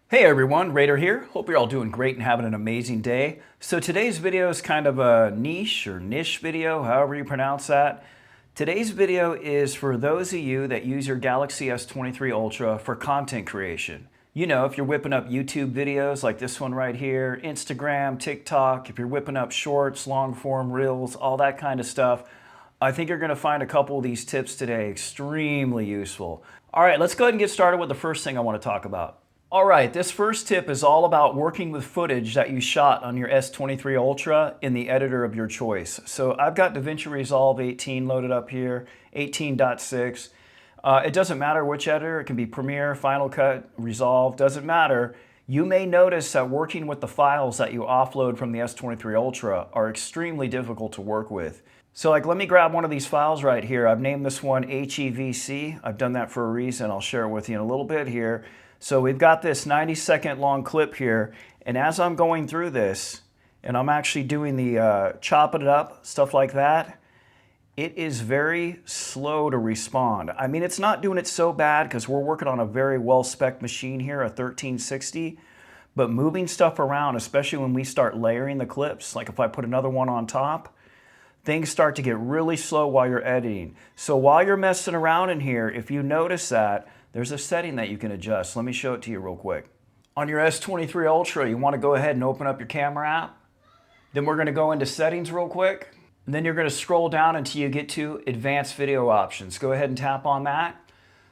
Hey everyone, Raider here. Hope you're all doing great and having an amazing day. So today's video is kind of a niche video, however you pronounce that. Today's video is for those of you that use your Galaxy S23 Ultra for content creation. You know, if you're whipping up YouTube videos like this one right here, Instagram, TikTok, if you're whipping up shorts, long form reels, all that kind of stuff, I think you're going to find a couple of these tips today extremely useful. All right, let's go ahead and get started with the first thing I want to talk about. All right, this first tip is all about working with footage that you shot on your S23 Ultra in the editor of your choice. So I've got DaVinci Resolve 18 loaded up here, 18.6. It doesn't matter which editor, it can be Premiere, Final Cut, Resolve, doesn't matter. You may notice that working with the files that you offload from the S23 Ultra are extremely difficult to work with. So let me grab one of these files right here. I've named this one HEVC. I've done that for a reason. I'll share it with you in a little bit here. So we've got this 90-second long clip here, and as I'm going through this, and I'm actually doing the chopping it up, stuff like that, it is very slow to respond. I mean, it's not doing it so bad because we're working on a very well-spec'd machine here, a 1360, but moving stuff around, especially when we start layering the clips, like if I put another one on top, things start to get really slow while you're editing. So while you're messing around in here, if you notice that, there's a setting that you can adjust. Let me show it to you real quick. On your S23 Ultra, you want to go ahead and open up your camera app. Then we're going to go into settings real quick. And then you're going to scroll down until you get to advanced video options. Go ahead and tap on that.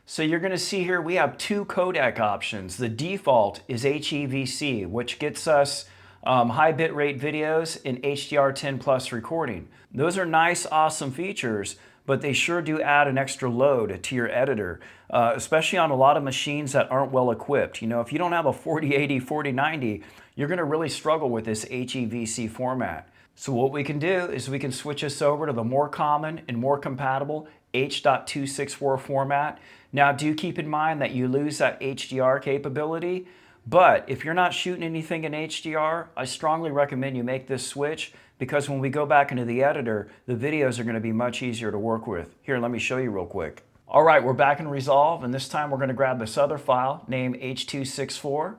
So you're going to see here we have two codec options. The default is HEVC, which gets us high bitrate videos in HDR10 plus recording. Those are nice, awesome features, but they sure do add an extra load to your editor, especially on a lot of machines that aren't well equipped. You know, if you don't have a 4080, 4090, you're going to really struggle with this HEVC format. So what we can do is we can switch this over to the more common and more compatible H.264 format. Now do keep in mind that you lose that HDR capability, but if you're not shooting anything in HDR, I strongly recommend you make this switch because when we go back into the editor, the videos are going to be much easier to work with. Here, let me show you real quick. All right, we're back in Resolve, and this time we're going to grab this other file named H.264.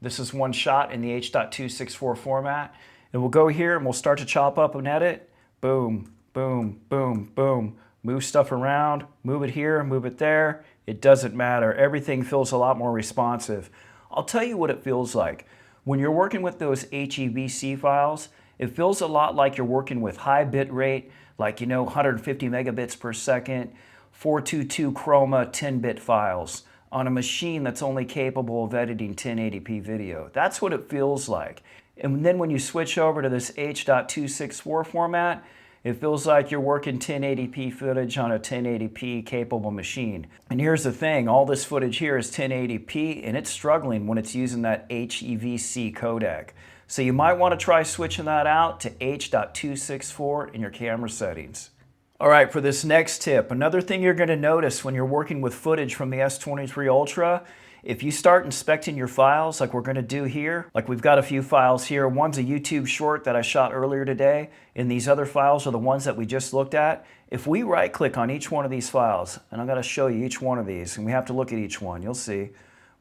This is one shot in the H.264 format. And we'll go here and we'll start to chop up and edit. Boom, boom, boom, boom. Move stuff around, move it here, move it there. It doesn't matter. Everything feels a lot more responsive. I'll tell you what it feels like. When you're working with those HEVC files, it feels a lot like you're working with high bit rate, like 150 megabits per second, 422 chroma 10-bit files on a machine that's only capable of editing 1080p video. That's what it feels like. And then when you switch over to this H.264 format, it feels like you're working 1080p footage on a 1080p capable machine. And here's the thing, all this footage here is 1080p and it's struggling when it's using that HEVC codec. So you might want to try switching that out to H.264 in your camera settings. All right, for this next tip, another thing you're going to notice when you're working with footage from the S23 Ultra, if you start inspecting your files like we're going to do here, like we've got a few files here. One's a YouTube short that I shot earlier today, and these other files are the ones that we just looked at. If we right-click on each one of these files, and I'm going to show you each one of these, and we have to look at each one, you'll see.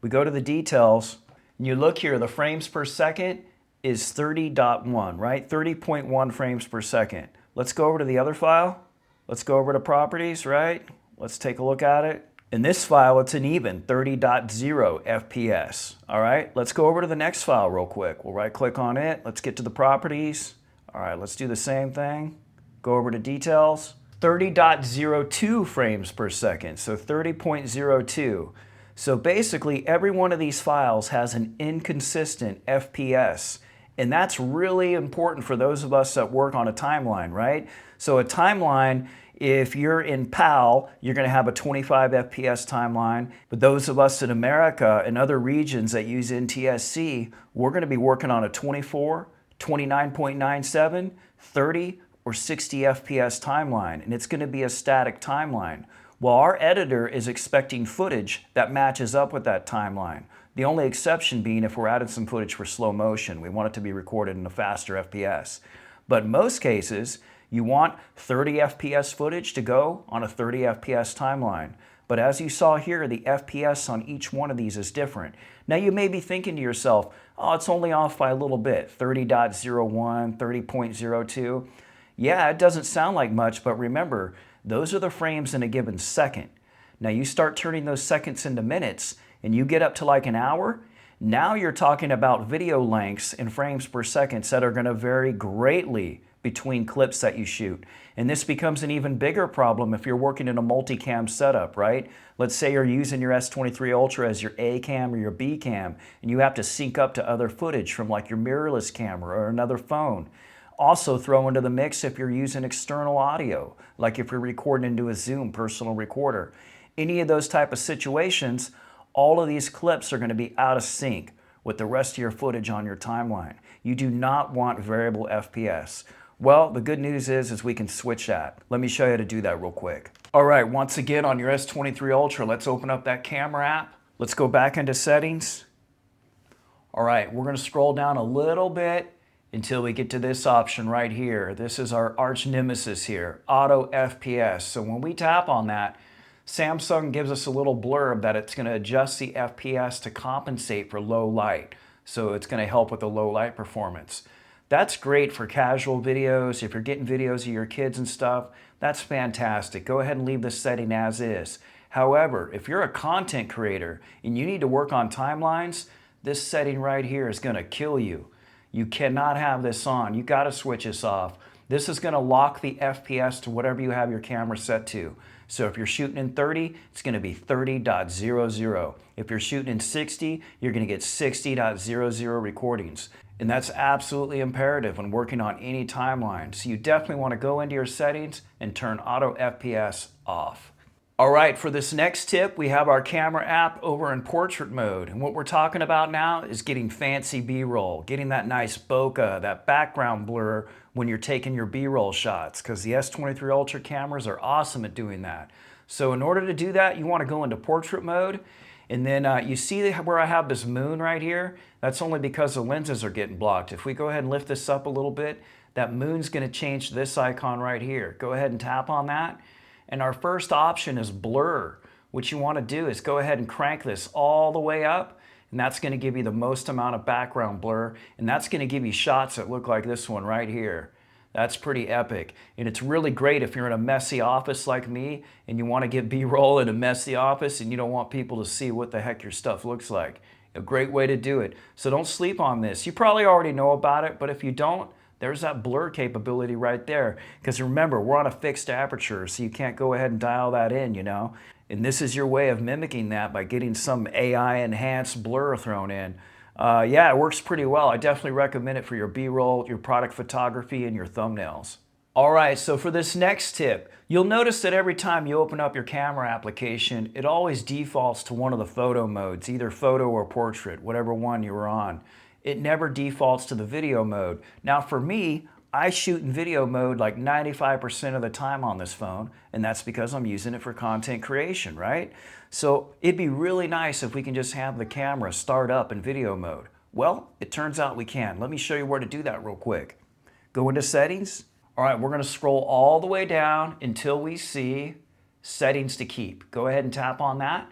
We go to the details, and you look here, the frames per second is 30.1, right? 30.1 frames per second. Let's go over to the other file. Let's go over to properties, right? Let's take a look at it. In this file, it's an even 30.0 FPS. All right, let's go over to the next file real quick. We'll right click on it. Let's get to the properties. All right, let's do the same thing. Go over to details. 30.02 frames per second, so 30.02. So basically, every one of these files has an inconsistent FPS. And that's really important for those of us that work on a timeline, right? So a timeline, if you're in PAL, you're going to have a 25 FPS timeline. But those of us in America and other regions that use NTSC, we're going to be working on a 24, 29.97, 30, or 60 FPS timeline. And it's going to be a static timeline. Well, our editor is expecting footage that matches up with that timeline. The only exception being if we're adding some footage for slow motion. We want it to be recorded in a faster FPS. But in most cases, you want 30 FPS footage to go on a 30 FPS timeline. But as you saw here, the FPS on each one of these is different. Now you may be thinking to yourself, oh, it's only off by a little bit, 30.01, 30.02. Yeah, it doesn't sound like much, but remember, those are the frames in a given second. Now you start turning those seconds into minutes, and you get up to like an hour, now you're talking about video lengths in frames per second that are going to vary greatly between clips that you shoot. And this becomes an even bigger problem if you're working in a multicam setup, right? Let's say you're using your S23 Ultra as your A cam or your B cam, and you have to sync up to other footage from like your mirrorless camera or another phone. Also throw into the mix if you're using external audio, like if you're recording into a Zoom personal recorder. Any of those type of situations, all of these clips are going to be out of sync with the rest of your footage on your timeline. You do not want variable FPS. Well, the good news is we can switch that. Let me show you how to do that real quick. All right, once again on your S23 Ultra, let's open up that camera app. Let's go back into settings. All right, we're going to scroll down a little bit until we get to this option right here. This is our arch nemesis here, auto FPS. So when we tap on that, Samsung gives us a little blurb that it's going to adjust the FPS to compensate for low light. So it's going to help with the low light performance. That's great for casual videos. If you're getting videos of your kids and stuff, that's fantastic. Go ahead and leave this setting as is. However, if you're a content creator and you need to work on timelines, this setting right here is going to kill you. You cannot have this on. You got to switch this off. This is going to lock the FPS to whatever you have your camera set to. So if you're shooting in 30, it's going to be 30.00. If you're shooting in 60, you're going to get 60.00 recordings. And that's absolutely imperative when working on any timeline. So you definitely want to go into your settings and turn auto FPS off. All right, for this next tip, we have our camera app over in portrait mode. And what we're talking about now is getting fancy B-roll, getting that nice bokeh, that background blur when you're taking your B-roll shots, because the S23 Ultra cameras are awesome at doing that. So in order to do that, you want to go into portrait mode. And then you see where I have this moon right here? That's only because the lenses are getting blocked. If we go ahead and lift this up a little bit, that moon's going to change to this icon right here. Go ahead and tap on that. And our first option is blur. What you want to do is go ahead and crank this all the way up, and that's going to give you the most amount of background blur, and that's going to give you shots that look like this one right here. That's pretty epic. And it's really great if you're in a messy office like me and you want to get B-roll in a messy office and you don't want people to see what the heck your stuff looks like. A great way to do it. So don't sleep on this. You probably already know about it, but if you don't, there's that blur capability right there. Because remember, we're on a fixed aperture, so you can't go ahead and dial that in, you know. And this is your way of mimicking that by getting some AI-enhanced blur thrown in. Yeah, it works pretty well. I definitely recommend it for your B-roll, your product photography, and your thumbnails. All right, so for this next tip, you'll notice that every time you open up your camera application, it always defaults to one of the photo modes, either photo or portrait, whatever one you were on. It never defaults to the video mode. Now for me, I shoot in video mode like 95% of the time on this phone, and that's because I'm using it for content creation, right? So it'd be really nice if we can just have the camera start up in video mode. Well, it turns out we can. Let me show you where to do that real quick. Go into settings. All right, we're gonna scroll all the way down until we see settings to keep. Go ahead and tap on that.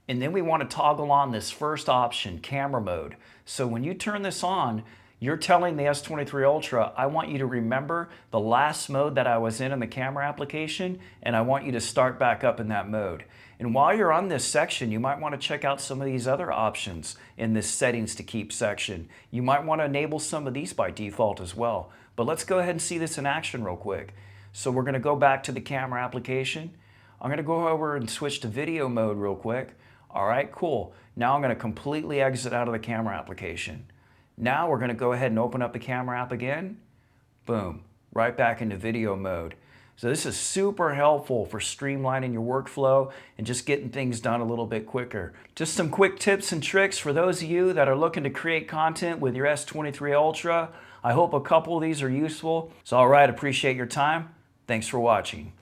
And then we want to toggle on this first option, camera mode. So when you turn this on, you're telling the S23 Ultra, I want you to remember the last mode that I was in the camera application, and I want you to start back up in that mode. And while you're on this section, you might want to check out some of these other options in this settings to keep section. You might want to enable some of these by default as well. But let's go ahead and see this in action real quick. So we're going to go back to the camera application. I'm going to go over and switch to video mode real quick. All right, cool. Now I'm going to completely exit out of the camera application. Now we're going to go ahead and open up the camera app again. Boom, right back into video mode. So this is super helpful for streamlining your workflow and just getting things done a little bit quicker. Just some quick tips and tricks for those of you that are looking to create content with your S23 Ultra. I hope a couple of these are useful. So all right, appreciate your time. Thanks for watching.